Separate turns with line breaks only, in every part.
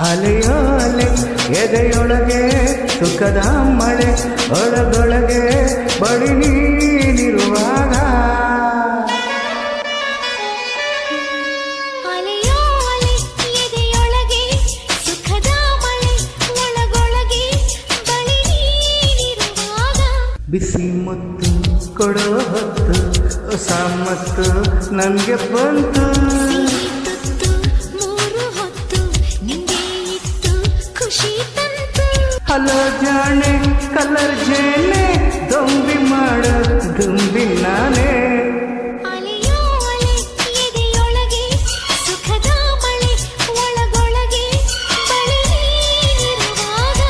ಅಲೆಯೋ ಅಲೆ ಎದೆಯೊಳಗೆ ಸುಖದ ಮಳೆ ಒಳಗೊಳಗೆ ಬಳಿ ನೀನಿರುವಾಗ
ಅಲೆಯೋ ಅಲೆ ಎದೆಯೊಳಗೆ ಸುಖದ ಮಳೆ ಒಳಗೊಳಗೆ ಬಳಿ ನೀನಿರುವಾಗ
ಬಿಸಿ ಮುತ್ತು ಕೊಡೋ ಹೊತ್ತು ಹೊಸ ಮತ್ತು ನನಗೆ ಬಂತು ಹಲೋ ಜಾಣೆ ಕಲರ್ ಜೇನೆ ದೊಂಬಿ ಮಾಡು ದುಂಬಿ ನಾನೇ
ಅಲೆಯೋ ಅಲೆ ಎದೆಯೊಳಗೆ ಸುಖದ ಮಳೆ ಒಳಗೊಳಗೆ ಬಳಿ ನೀನಿರುವಾಗ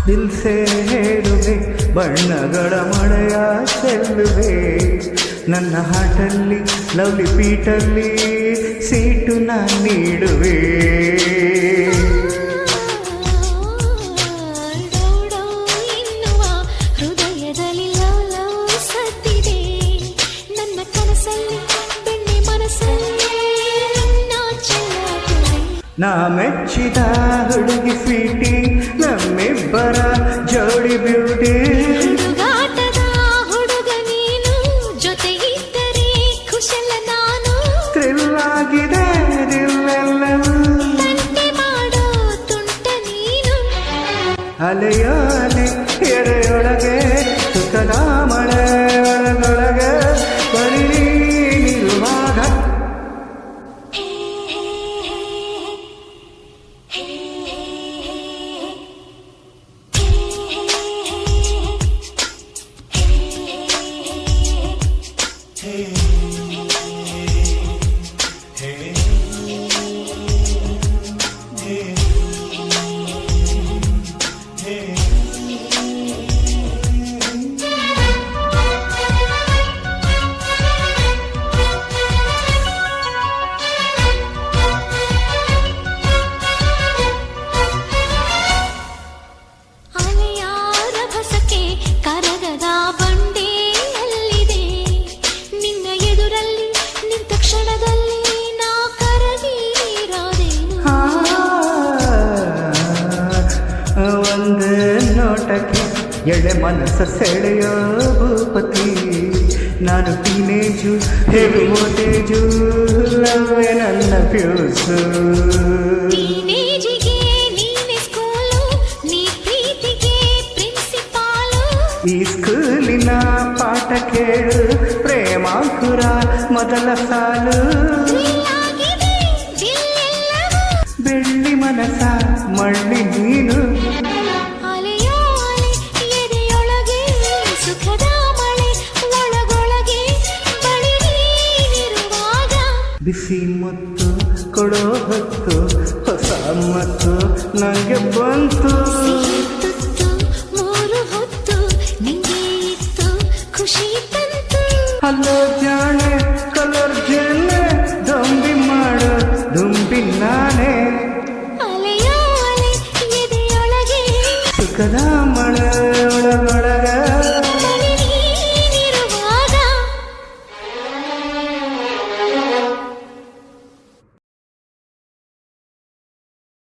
ದಿಲ್ಸೆ ಹೇಳುವೆ ಬಣ್ಣಗಳ ಮಳೆಯ ಚೆಲ್ಲುವೆ ನನ್ನ ಹಾಟಲ್ಲಿ ಲವ್ಲಿ ಪೀಟಲ್ಲಿ ಸೀಟು ನಾನು ನೀಡುವೆ
ಎನ್ನುವ ಹೃದಯದಲ್ಲಿ ಲವ್ ಸತ್ತಿದೆ ನನ್ನ ಕನಸಲ್ಲಿ ಬೆಣ್ಣೆ ಮನಸ್ಸಲ್ಲಿ ನನ್ನ ಚೆಲ್ಲುವೆ
ನಾ ಮೆಚ್ಚಿದ ಹುಡುಗಿ ಸ್ವೀಟಿ ನಮ್ಮಿಬ್ಬರ ಜೋಡಿ ಬ್ಯೂಟಿ
ಹುಡುಗಾಟದ ಹುಡುಗ ನೀನು ಜೊತೆ ಇದ್ದರೆ ಕುಶಲ ನಾನು
ಥ್ರಿಲ್ ಆಗಿದೆ ದಿಲ್ಲೆಲ್ಲವೂ
ತಂಟೆ ಮಾಡೋ ತುಂಟ ನೀನು
ಅಲೆಯೋ ಅಲೆ ಎಡೆಯೊಳಗೆ ಸುಖದ ಮಳೆ ಒಳಗೊಳಗೆ ಬರೀ ನೀನಿರುವಾಗ
ಅಲೆಯಾರ ಭಸಕ್ಕೆ ಕರಗದ ಬಂಡೆಯಲ್ಲಿದೆ ನಿನ್ನ ಎದುರಲ್ಲಿ ನಿಂತ ಕ್ಷಣದಲ್ಲಿ ನಾ ಕರಗಿರಾದೇನು
ಒಂದೇ ನೋಟಕ್ಕೆ ಎಳೆ ಮನಸ್ಸ ಸೆಳೆಯೋ ಭೂಪತಿ ನಾನು ಟೀನೇಜು ಹೇಗೆ ಓದೇಜು ಲವ್ವೇ ನನ್ನ ಫ್ಯೂಸು
ಟೀನೇಜಿಗೆ ನೀನೆ ಸ್ಕೂಲು ನೀ ಪ್ರೀತಿಗೆ ಪ್ರಿನ್ಸಿಪಾಲು
ಈ ಸ್ಕೂಲಿನ ಪಾಠ ಕೇಳು ಪ್ರೇಮಾಂಕುರ ಮೊದಲ ಸಾಲು
ಆಗಿದೆ ದಿಲ್ಲೆಲ್ಲವೂ
ಬೆಳ್ಳಿ ಮನಸ ಮಳ್ಳಿ ನೀನು
ಅಲೆಯೋ ಅಲೆ ಎದೆಯೊಳಗೆ ಸುಖದ ಮಳೆ ಒಳಗೊಳಗೆ ಬಳಿ ನೀನಿರುವಾಗ
ಬಿಸಿ ಮತ್ತು ಕೊಡೋ ಹೊತ್ತು ಹೊಸ ಮತ್ತು ನನಗೆ ಬಂತು